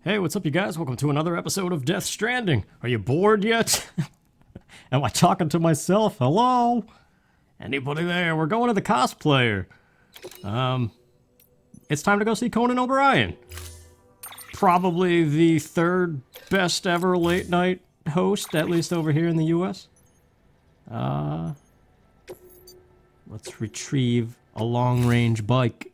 Hey, what's up, you guys? Welcome to another episode of Death Stranding. Are you bored yet? Am I talking to myself? Hello? Anybody there? We're going to the Cosplayer. It's time to go see Conan O'Brien. Probably the third best ever late night host, at least over here in the US. Let's retrieve a long-range bike.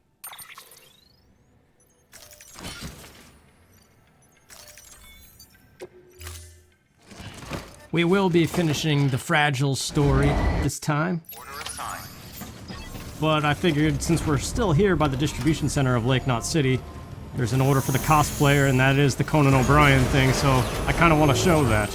We will be finishing the Fragile story this time. But I figured since we're still here by the distribution center of Lake Knot City, there's an order for the Cosplayer, and that is the Conan O'Brien thing, so I kind of want to show that.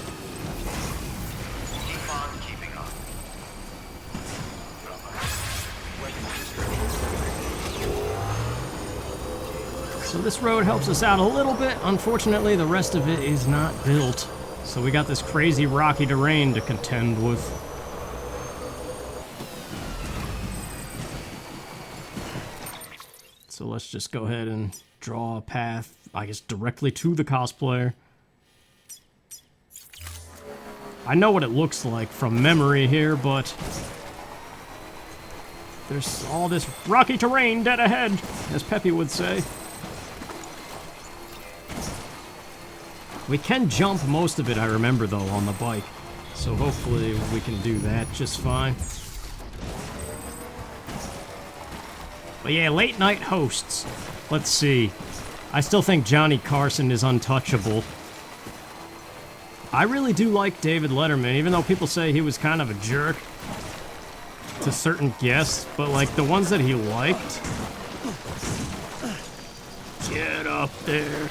So this road helps us out a little bit. Unfortunately, the rest of it is not built. So we got this crazy rocky terrain to contend with. So let's just go ahead and draw a path, I guess, directly to the Cosplayer. I know what it looks like from memory here, but there's all this rocky terrain dead ahead, as Peppy would say. We can jump most of it, I remember, though, on the bike. So hopefully we can do that just fine. But yeah, late night hosts. Let's see. I still think Johnny Carson is untouchable. I really do like David Letterman, even though people say he was kind of a jerk to certain guests. But like the ones that he liked... Get up there.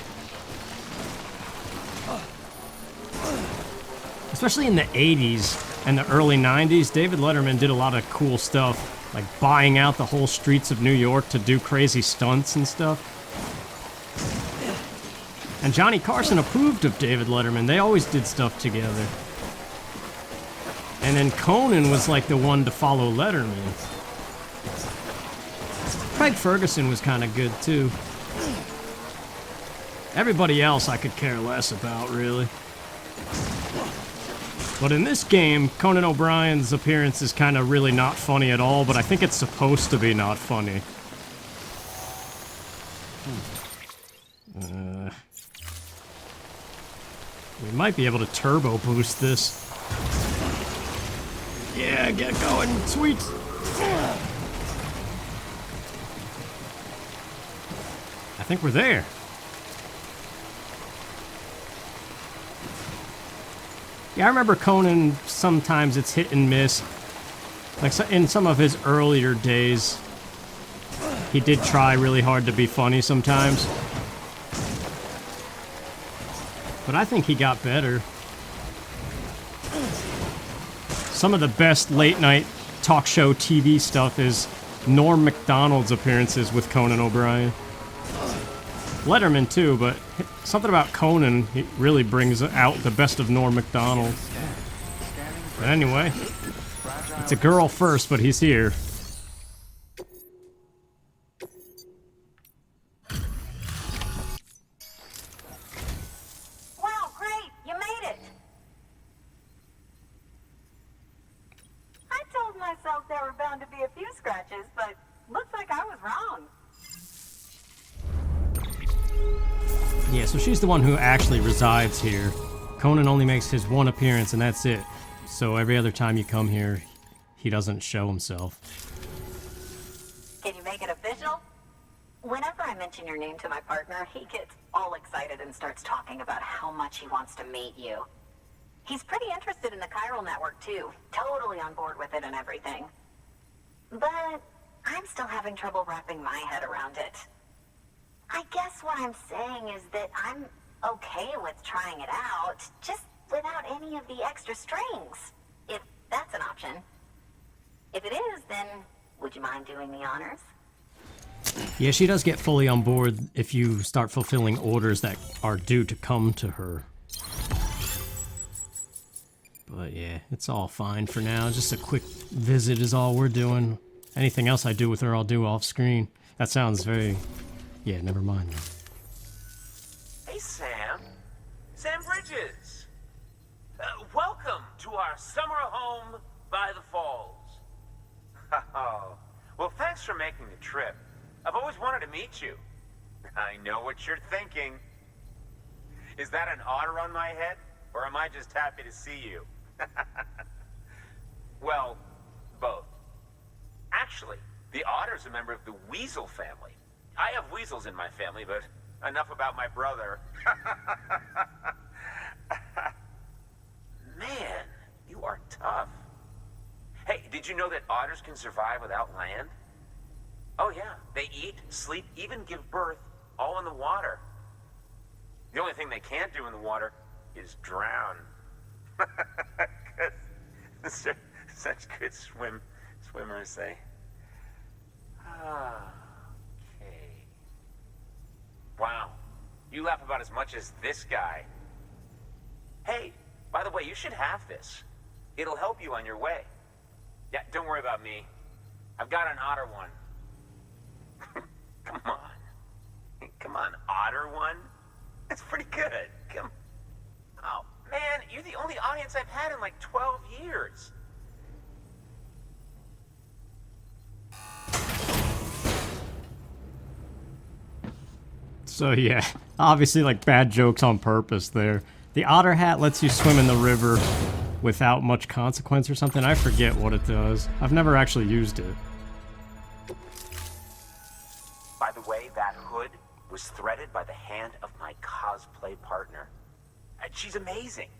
Especially in the 80s and the early 90s, David Letterman did a lot of cool stuff, like buying out the whole streets of New York to do crazy stunts and stuff. And Johnny Carson approved of David Letterman. They always did stuff together. And then Conan was like the one to follow Letterman. Craig Ferguson was kind of good too. Everybody else I could care less about, really. But in this game, Conan O'Brien's appearance is kind of really not funny at all, but I think it's supposed to be not funny. We might be able to turbo boost this. Yeah, get going, sweet! I think we're there. Yeah, I remember Conan, sometimes it's hit and miss. Like in some of his earlier days, he did try really hard to be funny sometimes. But I think he got better. Some of the best late night talk show TV stuff is Norm Macdonald's appearances with Conan O'Brien. Letterman too, but something about Conan, he really brings out the best of Norm Macdonald. But anyway, it's a girl first, but he's here. Wow, great! You made it! I told myself there were bound to be a few scratches, but looks like I was wrong. Yeah, so she's the one who actually resides here. Conan only makes his one appearance, and that's it. So every other time you come here, he doesn't show himself. Can you make it official? Whenever I mention your name to my partner, he gets all excited and starts talking about how much he wants to meet you. He's pretty interested in the chiral network, too. Totally on board with it and everything. But I'm still having trouble wrapping my head around it. I guess what I'm saying is that I'm okay with trying it out, just without any of the extra strings, if that's an option. If it is, then would you mind doing the honors? Yeah, she does get fully on board if you start fulfilling orders that are due to come to her. But yeah, it's all fine for now. Just a quick visit is all we're doing. Anything else I do with her, I'll do off screen. That sounds very... Yeah, never mind. These Sam. Sam Bridges. Welcome to our summer home by the falls. Oh, well, thanks for making the trip. I've always wanted to meet you. I know what you're thinking. Is that an otter on my head, or am I just happy to see you? Well, both. Actually, the otter's a member of the weasel family. I have weasels in my family, but enough about my brother. Man, you are tough. Hey, did you know that otters can survive without land? Oh yeah, they eat, sleep, even give birth, all in the water. The only thing they can't do in the water is drown. Such good swimmers, they. Okay. Wow, you laugh about as much as this guy. Hey, by the way, you should have this. It'll help you on your way. Yeah, don't worry about me. I've got an otter one. Come on. Come on, otter one? That's pretty good. Come. Oh, man, you're the only audience I've had in like 12 years. So yeah, obviously like bad jokes on purpose there. The otter hat lets you swim in the river without much consequence or something. I forget what it does. I've never actually used it. By the way, that hood was threaded by the hand of my cosplay partner. And she's amazing.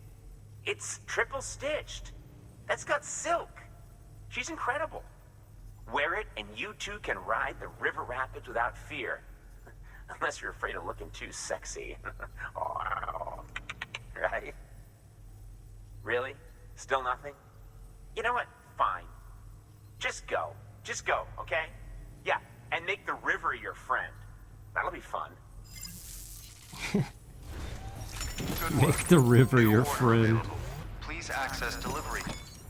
It's triple stitched. That's got silk. She's incredible. Wear it and you too can ride the river rapids without fear. Unless you're afraid of looking too sexy. Right? Really? Still nothing? You know what? Fine. Just go. Just go, okay? Yeah, and make the river your friend. That'll be fun. Make the river your friend. Please access delivery.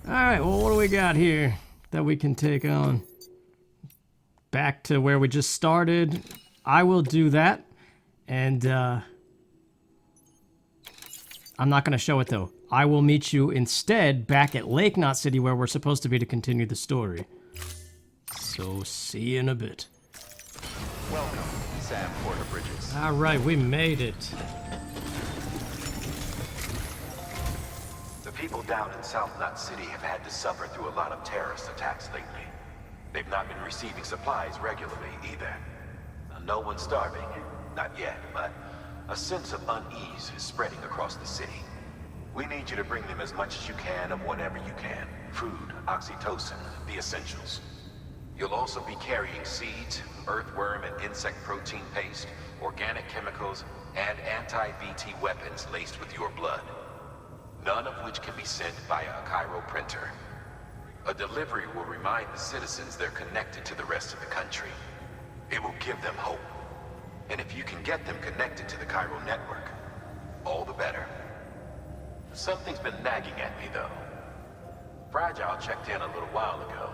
Alright, well what do we got here that we can take on? Back to where we just started. I will do that. And I'm not going to show it though. I will meet you instead back at Lake Knot City where we're supposed to be to continue the story. So see you in a bit. Welcome, Sam Porter Bridges. Alright, we made it. The people down in South Knot City have had to suffer through a lot of terrorist attacks lately. They've not been receiving supplies regularly either. No one's starving, not yet, but a sense of unease is spreading across the city. We need you to bring them as much as you can of whatever you can. Food, oxytocin, the essentials. You'll also be carrying seeds, earthworm and insect protein paste, organic chemicals, and anti-VT weapons laced with your blood. None of which can be sent via a Cairo printer. A delivery will remind the citizens they're connected to the rest of the country. It will give them hope. And if you can get them connected to the Cairo network, all the better. Something's been nagging at me, though. Fragile checked in a little while ago,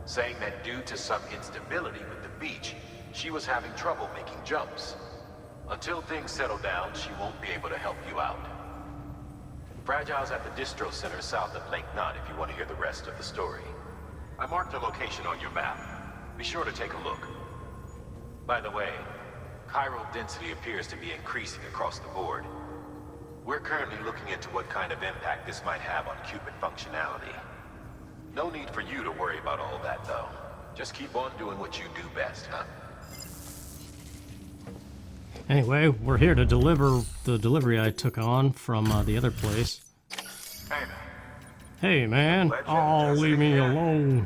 saying that due to some instability with the beach, she was having trouble making jumps. Until things settle down, she won't be able to help you out. Fragile's at the distro center south of Lake Knot if you want to hear the rest of the story. I marked a location on your map. Be sure to take a look. By the way, chiral density appears to be increasing across the board. We're currently looking into what kind of impact this might have on Cupid functionality. No need for you to worry about all that, though. Just keep on doing what you do best, huh? Anyway, we're here to deliver the delivery I took on from the other place. Hey, Hey man, oh leave me alone.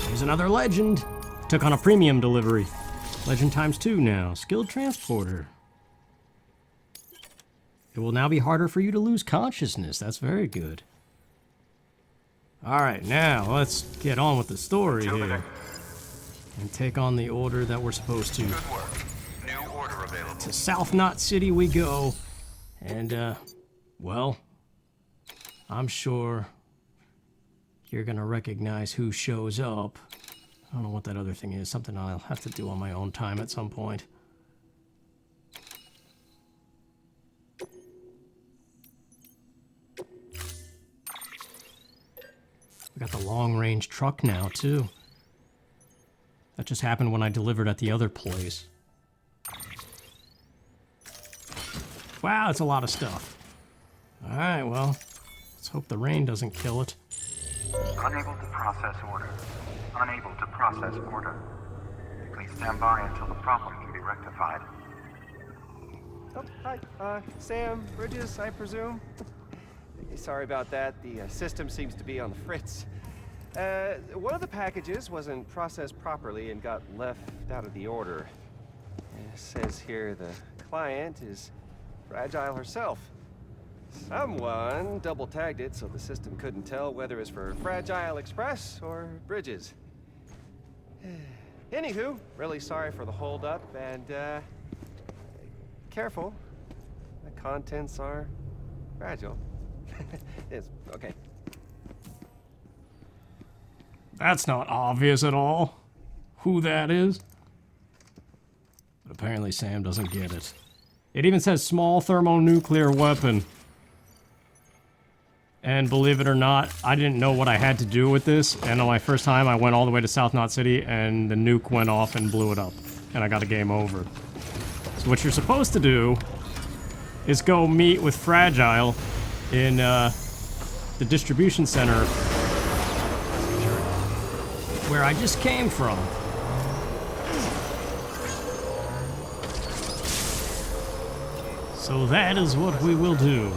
Here's another legend. Took on a premium delivery. Legend ×2 now. Skilled transporter. It will now be harder for you to lose consciousness. That's very good. Alright, now let's get on with the story here. And take on the order that we're supposed to. Good work. New order available. To South Knot City we go. And, well, I'm sure you're gonna recognize who shows up. I don't know what that other thing is. Something I'll have to do on my own time at some point. We got the long-range truck now, too. That just happened when I delivered at the other place. Wow, that's a lot of stuff. Alright, well, let's hope the rain doesn't kill it. Unable to process order. Unable to process order. Please stand by until the problem can be rectified. Oh, hi. Sam, Bridges, I presume? Sorry about that. The system seems to be on the fritz. One of the packages wasn't processed properly and got left out of the order. It says here the client is Fragile herself. Someone double-tagged it so the system couldn't tell whether it's for Fragile Express or Bridges. Anywho, really sorry for the holdup, and careful. The contents are fragile. It's okay. That's not obvious at all, who that is. But apparently Sam doesn't get it. It even says small thermonuclear weapon. And believe it or not, I didn't know what I had to do with this, and on my first time I went all the way to South Knot City and the nuke went off and blew it up. And I got a game over. So what you're supposed to do is go meet with Fragile in the distribution center where I just came from. So that is what we will do.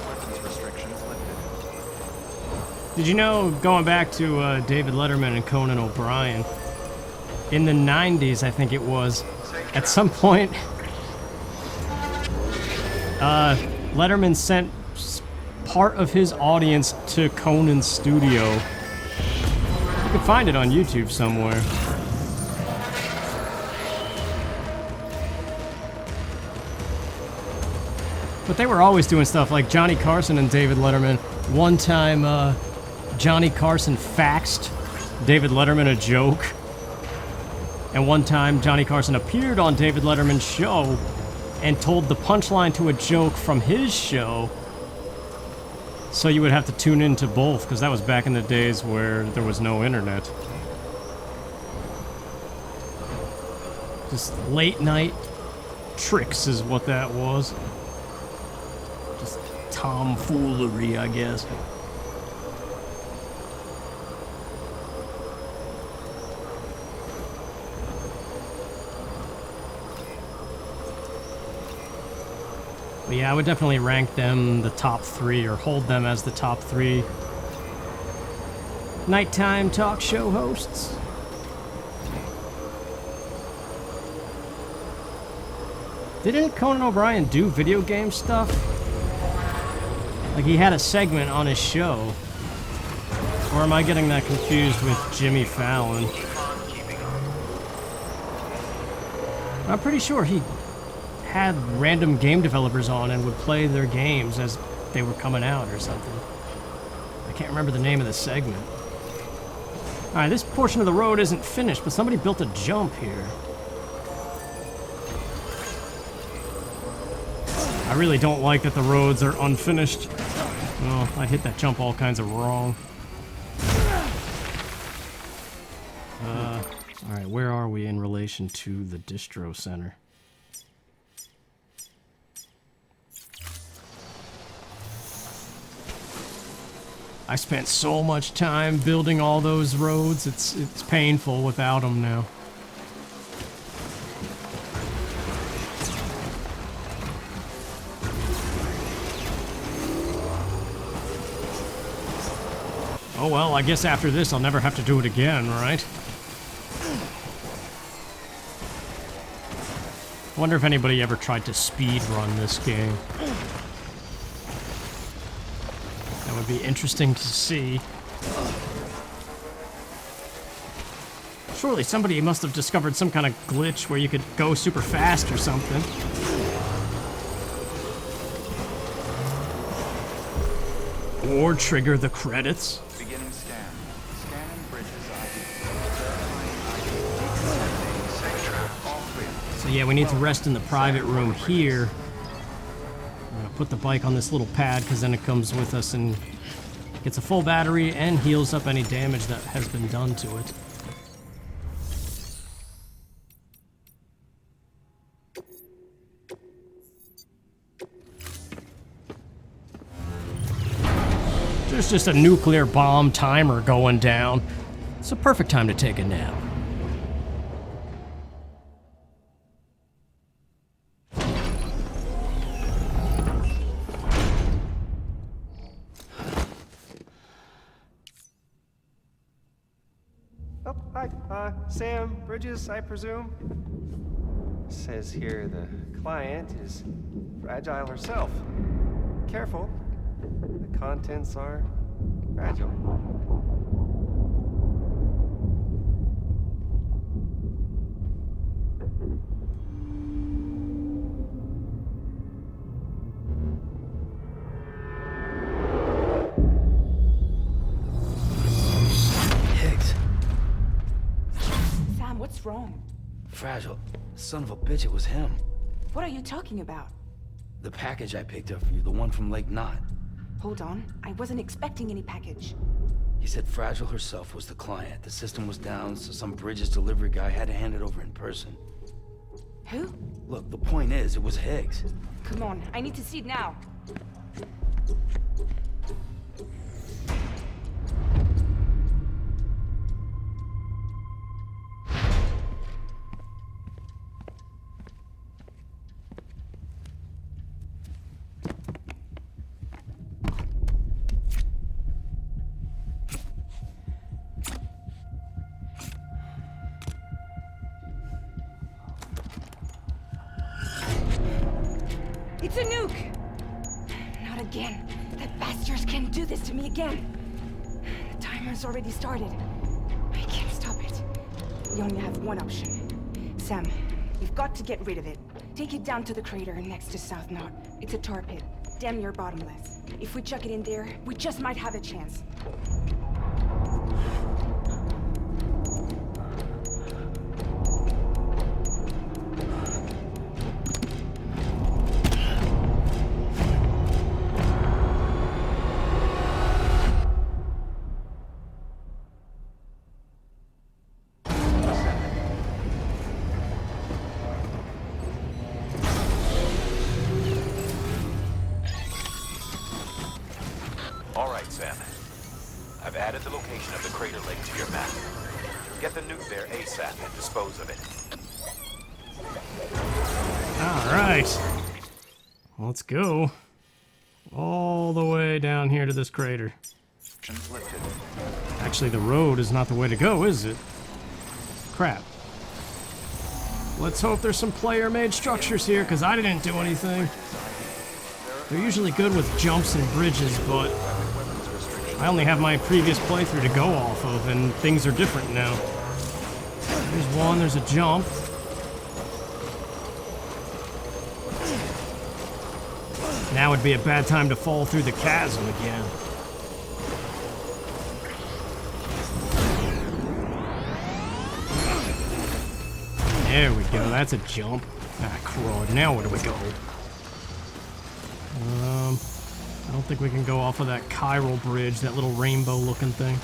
Weapons restrictions lifted. Did you know, going back to David Letterman and Conan O'Brien, in the 90s, I think it was, at some point, Letterman sent part of his audience to Conan's studio. You can find it on YouTube somewhere. But they were always doing stuff like Johnny Carson and David Letterman. One time, Johnny Carson faxed David Letterman a joke. And one time, Johnny Carson appeared on David Letterman's show and told the punchline to a joke from his show. So you would have to tune into both, because that was back in the days where there was no internet. Just late night tricks is what that was. Just tomfoolery, I guess. But yeah, I would definitely rank them the top 3, or hold them as the top 3 nighttime talk show hosts. Didn't Conan O'Brien do video game stuff? Like, he had a segment on his show. Or am I getting that confused with Jimmy Fallon? I'm pretty sure he had random game developers on and would play their games as they were coming out or something. I can't remember the name of the segment. Alright, this portion of the road isn't finished, but somebody built a jump here. I really don't like that the roads are unfinished. Well, I hit that jump all kinds of wrong. Alright, where are we in relation to the distro center? I spent so much time building all those roads, it's painful without them now. Oh well, I guess after this I'll never have to do it again, right? Wonder if anybody ever tried to speed run this game. That would be interesting to see. Surely somebody must have discovered some kind of glitch where you could go super fast or something. Or trigger the credits. Beginning scan. So yeah, we need to rest in the private room here. I'm gonna put the bike on this little pad because then it comes with us and gets a full battery and heals up any damage that has been done to it. There's just a nuclear bomb timer going down. It's a perfect time to take a nap. Oh, hi. Sam, Bridges, I presume? Says here the client is fragile herself. Careful. The contents are fragile. Higgs. Sam, what's wrong? Fragile. Son of a bitch, it was him. What are you talking about? The package I picked up for you, the one from Lake Knot. Hold on. I wasn't expecting any package. He said Fragile herself was the client. The system was down, so some Bridges delivery guy had to hand it over in person. Who? Look, the point is, it was Higgs. Come on, I need to see it now. It's a nuke! Not again. That bastards can't do this to me again. The timer's already started. I can't stop it. We only have one option. Sam, we've got to get rid of it. Take it down to the crater next to South Knot. It's a tar pit, damn near bottomless. If we chuck it in there, we just might have a chance. All right, Sam. I've added the location of the crater lake to your map. Get the nuke there ASAP and dispose of it. All right. Let's go. All the way down here to this crater. Restrictions lifted. Actually, the road is not the way to go, is it? Crap. Let's hope there's some player-made structures here, because I didn't do anything. They're usually good with jumps and bridges, but I only have my previous playthrough to go off of, and things are different now. There's one, there's a jump. Now would be a bad time to fall through the chasm again. There we go, that's a jump. Ah, crud. Now where do we go? I don't think we can go off of that chiral bridge, that little rainbow-looking thing.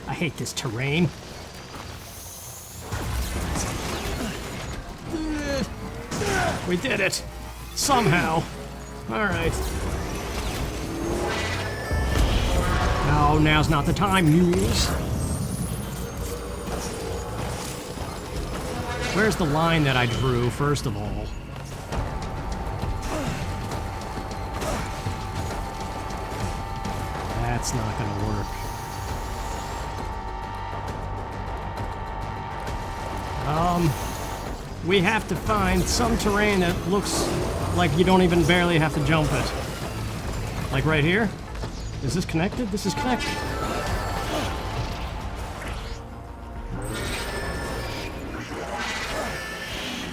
I hate this terrain. We did it! Somehow. Alright. No, now's not the time, mules. Where's the line that I drew, first of all? That's not gonna work. We have to find some terrain that looks like you don't even barely have to jump it. Like right here? Is this connected? This is connected.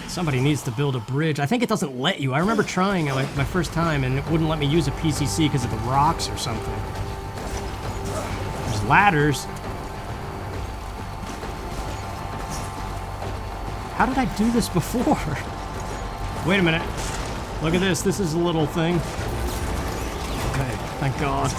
Somebody needs to build a bridge. I think it doesn't let you. I remember trying it like my first time and it wouldn't let me use a PCC because of the rocks or something. ladders. How did I do this before? Wait a minute. Look at this. This is a little thing. Okay, thank God.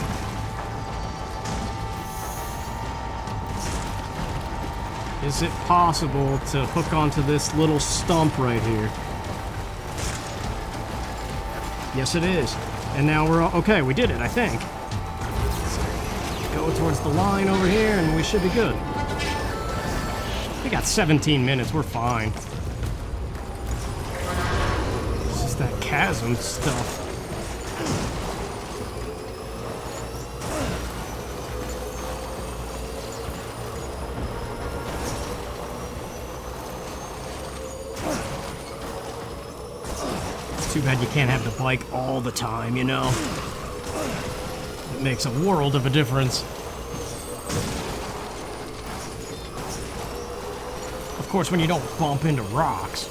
Is it possible to hook onto this little stump right here? Yes, it is. And now we're all, okay, we did it, I think. Let's go towards the line over here and we should be good. We got 17 minutes, we're fine. It's just that chasm stuff. Too bad you can't have the bike all the time, you know? It makes a world of a difference. Of course, when you don't bump into rocks.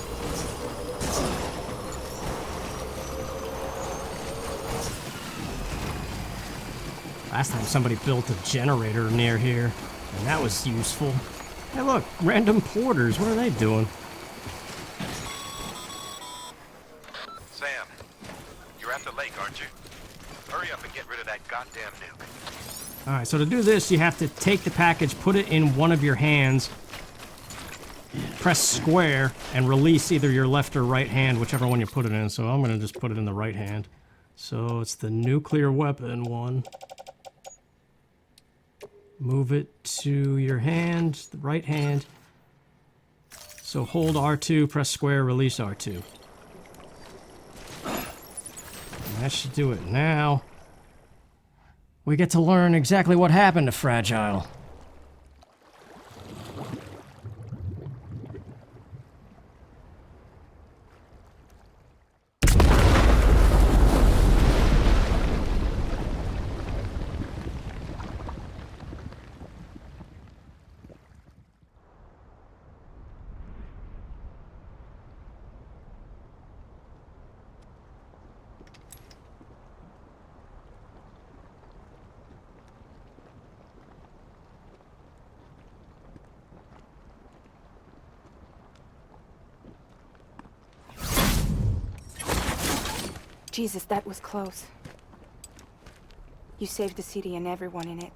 Last time somebody built a generator near here, and that was useful. Hey look, random porters, what are they doing? Sam, you're at the lake, aren't you? Hurry up and get rid of that goddamn nuke. Alright, so to do this, you have to take the package, put it in one of your hands, press square, and release either your left or right hand, whichever one you put it in. So I'm going to just put it in the right hand. So it's the nuclear weapon one. Move it to your hand, the right hand. So hold R2, press square, release R2. And that should do it. Now, we get to learn exactly what happened to Fragile. Jesus, that was close. You saved the city and everyone in it.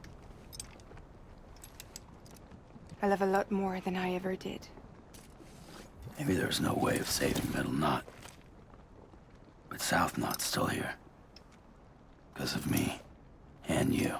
I love a lot more than I ever did. Maybe there's no way of saving Middle Knot. But South Knot's still here. Because of me. And you.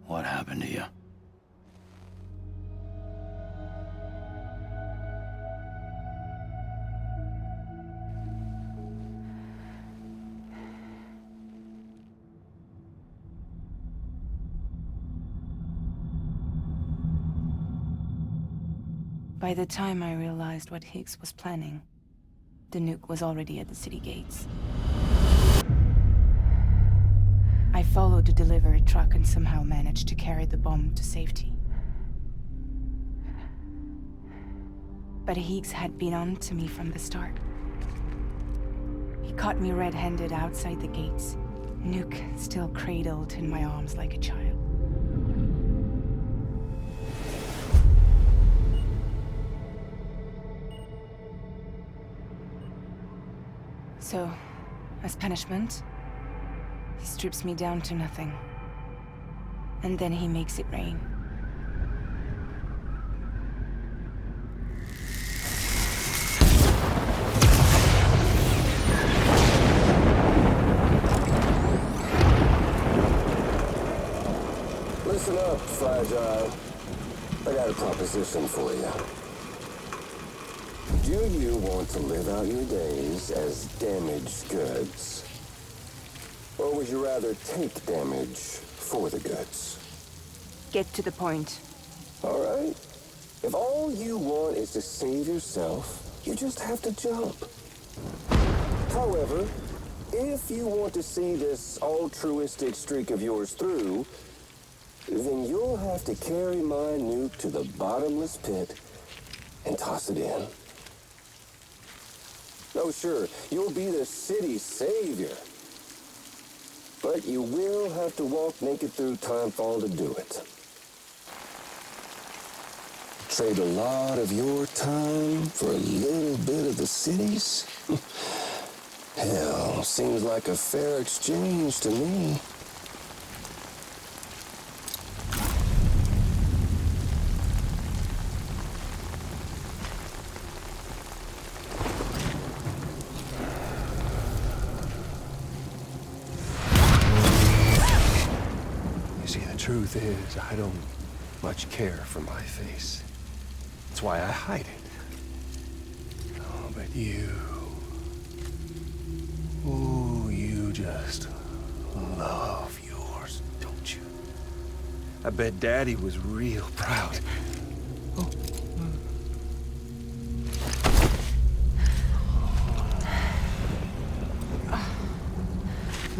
What happened to you? By the time I realized what Higgs was planning, the nuke was already at the city gates. I followed the delivery truck and somehow managed to carry the bomb to safety. But Higgs had been on to me from the start. He caught me red-handed outside the gates, nuke still cradled in my arms like a child. So, as punishment, he strips me down to nothing. And then he makes it rain. Listen up, Fragile. I got a proposition for you. Do you want to live out your days as damaged goods? Or would you rather take damage for the goods? Get to the point. All right. If all you want is to save yourself, you just have to jump. However, if you want to see this altruistic streak of yours through, then you'll have to carry my nuke to the bottomless pit and toss it in. Oh, sure, you'll be the city's savior. But you will have to walk naked through Timefall to do it. Trade a lot of your time for a little bit of the city's? Hell, seems like a fair exchange to me. Truth is, I don't much care for my face. That's why I hide it. Oh, but you... Ooh, you just love yours, don't you? I bet Daddy was real proud. Oh.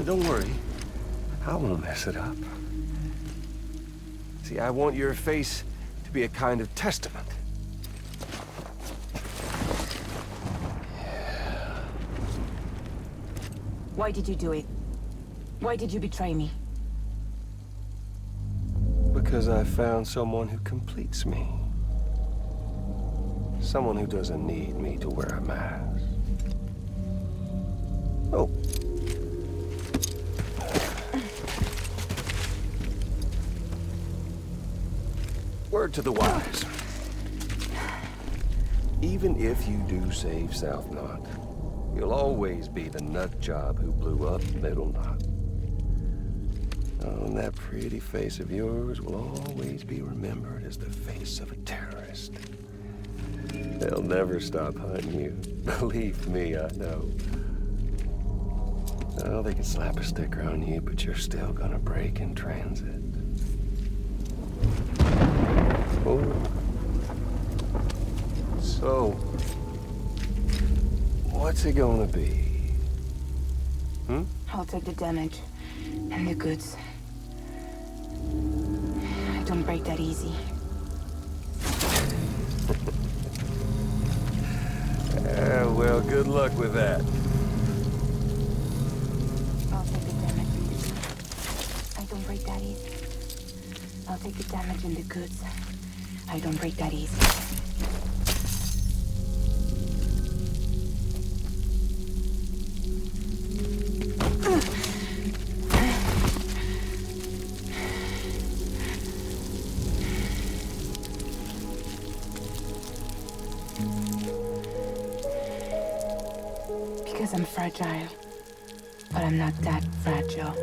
Don't worry. I won't mess it up. See, I want your face to be a kind of testament. Yeah. Why did you do it? Why did you betray me? Because I found someone who completes me. Someone who doesn't need me to wear a mask. Oh. Word to the wise. Even if you do save South Knot, you'll always be the nut job who blew up Middle Knot. Oh, and that pretty face of yours will always be remembered as the face of a terrorist. They'll never stop hunting you. Believe me, I know. Oh, they can slap a sticker on you, but you're still gonna break in transit. Oh. So, what's it gonna be? Hmm? I'll take the damage and the goods. I don't break that easy. Well, good luck with that. I'll take the damage and the goods. I don't break that easy. I'll take the damage and the goods. I don't break that easy. Because I'm fragile, but I'm not that fragile.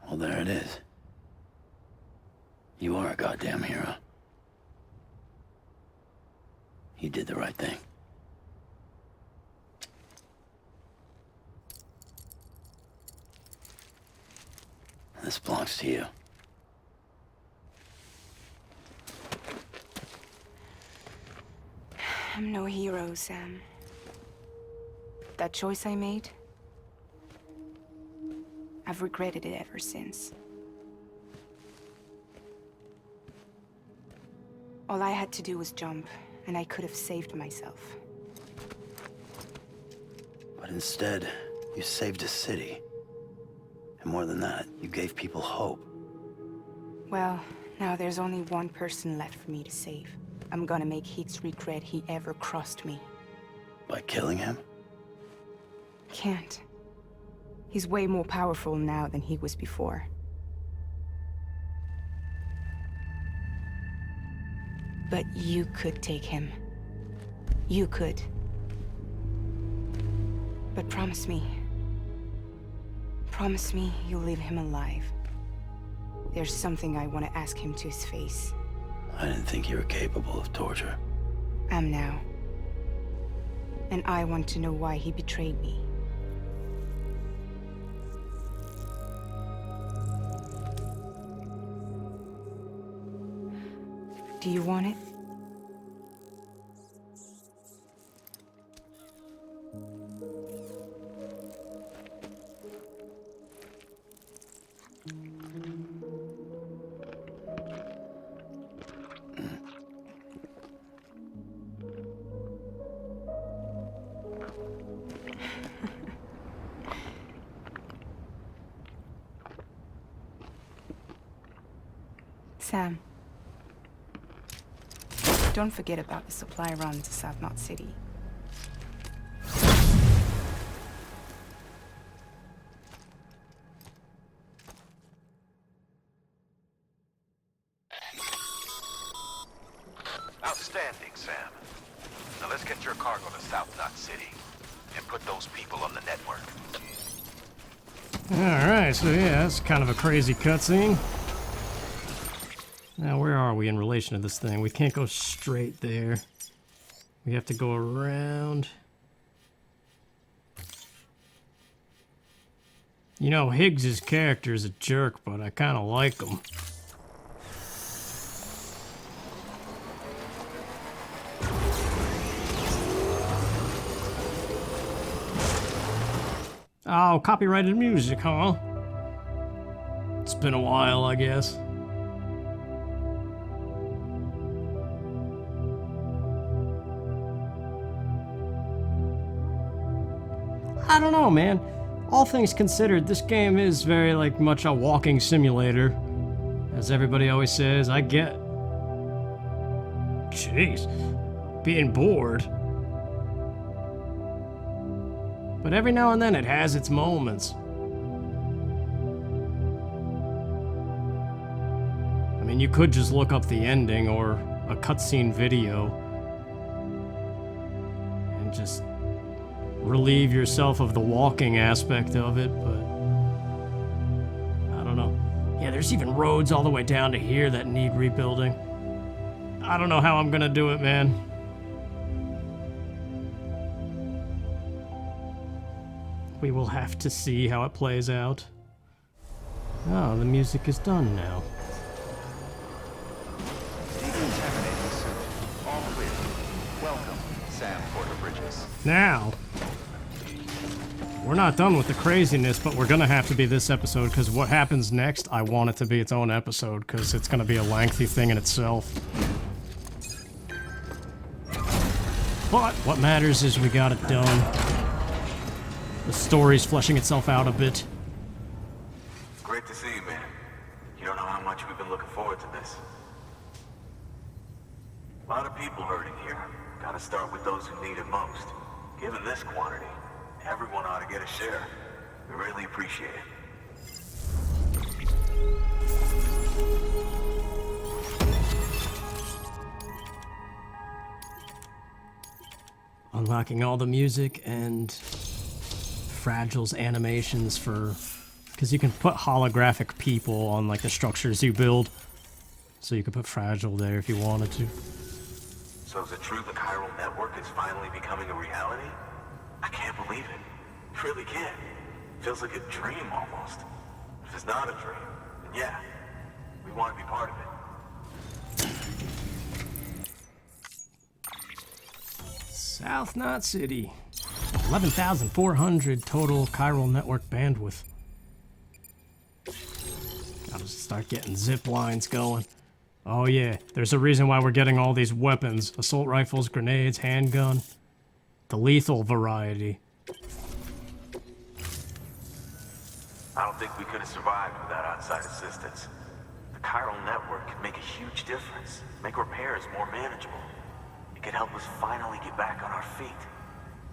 Well, there it is. You are a goddamn hero. You did the right thing. This belongs to you. I'm no hero, Sam. That choice I made, I've regretted it ever since. All I had to do was jump, and I could have saved myself. But instead, you saved a city. And more than that, you gave people hope. Well, now there's only one person left for me to save. I'm gonna make Higgs regret he ever crossed me. By killing him? Can't. He's way more powerful now than he was before. But you could take him. You could. But promise me. Promise me you'll leave him alive. There's something I want to ask him to his face. I didn't think you were capable of torture. Am now. And I want to know why he betrayed me. Do you want it? Sam. Don't forget about the supply run to South Knot City. Outstanding, Sam. Now let's get your cargo to South Knot City and put those people on the network. Alright, so yeah, that's kind of a crazy cutscene. Now, where are we in relation to this thing? We can't go straight there. We have to go around. You know, Higgs' character is a jerk, but I kind of like him. Oh, copyrighted music, huh? It's been a while, I guess. I don't know, man. All things considered, this game is very, like, much a walking simulator. As everybody always says, I get... Jeez. Being bored. But every now and then it has its moments. I mean, you could just look up the ending or a cutscene video and just relieve yourself of the walking aspect of it, but I don't know. Yeah, there's even roads all the way down to here that need rebuilding. I don't know how I'm gonna do it, man. We will have to see how it plays out. Oh, the music is done now. Decontaminating suit. All clear. Welcome, Sam Porter-Bridges. Now, we're not done with the craziness, but we're gonna have to be this episode, because what happens next, I want it to be its own episode, because it's gonna be a lengthy thing in itself. But what matters is we got it done. The story's fleshing itself out a bit. It's great to see you, man. You don't know how much we've been looking forward to this. A lot of people hurting here. Gotta start with those who need it most. Given this quantity, everyone ought to get a share. We really appreciate it. Unlocking all the music and Fragile's animations for... Because you can put holographic people on, like, the structures you build. So you could put Fragile there if you wanted to. So is it true the chiral network is finally becoming a reality? I can't believe it. Really can't. Feels like a dream almost. If it's not a dream, then yeah, we want to be part of it. South Knot City. 11,400 total chiral network bandwidth. Gotta start getting zip lines going. Oh yeah, there's a reason why we're getting all these weapons. Assault rifles, grenades, handgun. The lethal variety. I don't think we could have survived without outside assistance. The chiral network could make a huge difference, make repairs more manageable. It could help us finally get back on our feet.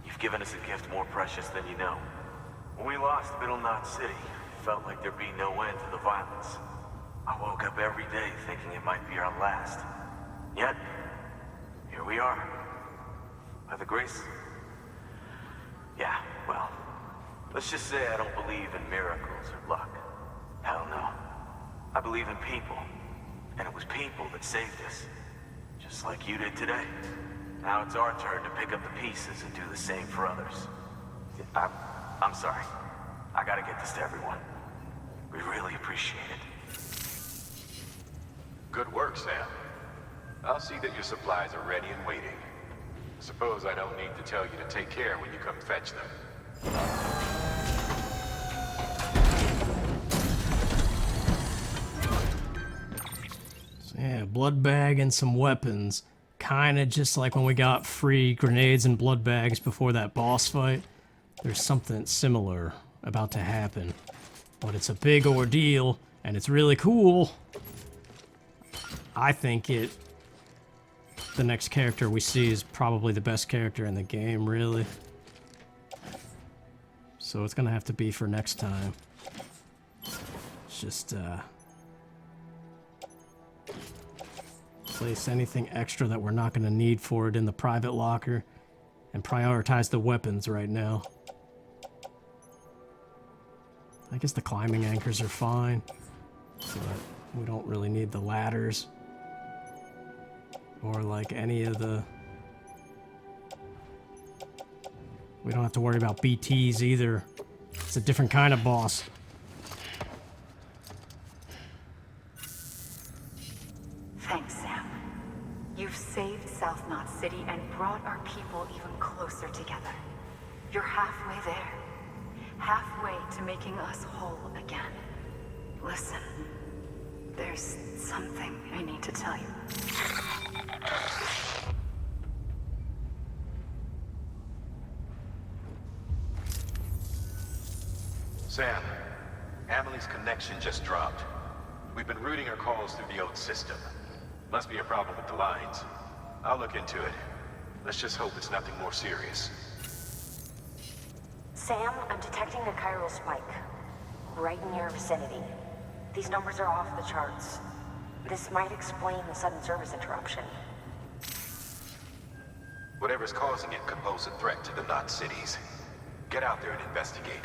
You've given us a gift more precious than you know. When we lost Middle Knot City, it felt like there'd be no end to the violence. I woke up every day thinking it might be our last. Yet, here we are. By the grace... Yeah, well, let's just say I don't believe in miracles or luck. Hell no. I believe in people. And it was people that saved us. Just like you did today. Now it's our turn to pick up the pieces and do the same for others. I'm sorry. I gotta get this to everyone. We really appreciate it. Good work, Sam. I'll see that your supplies are ready and waiting. Suppose I don't need to tell you to take care when you come fetch them. So yeah, blood bag and some weapons. Kinda just like when we got free grenades and blood bags before that boss fight. There's something similar about to happen. But it's a big ordeal, and it's really cool. I think the next character we see is probably the best character in the game, really. So it's gonna have to be for next time. It's just, place anything extra that we're not gonna need for it in the private locker, and prioritize the weapons right now. I guess the climbing anchors are fine, but we don't really need the ladders. Or like any of the... We don't have to worry about BTs either. It's a different kind of boss. Thanks, Sam. You've saved South Knot City and brought our people even closer together. You're halfway there. Halfway to making us whole again. Listen, there's something I need to tell you. Sam, Amelie's connection just dropped. We've been routing her calls through the old system. Must be a problem with the lines. I'll look into it. Let's just hope it's nothing more serious. Sam, I'm detecting a chiral spike. Right in your vicinity. These numbers are off the charts. This might explain the sudden service interruption. Whatever's causing it could pose a threat to the Knot cities. Get out there and investigate.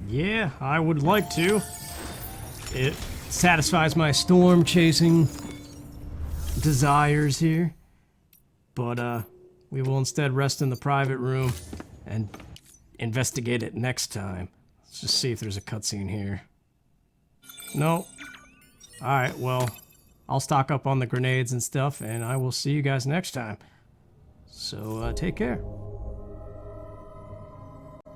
Yeah, I would like to. It satisfies my storm-chasing desires here. But, we will instead rest in the private room and investigate it next time. Let's just see if there's a cutscene here. No. Alright, well, I'll stock up on the grenades and stuff, and I will see you guys next time. So, take care.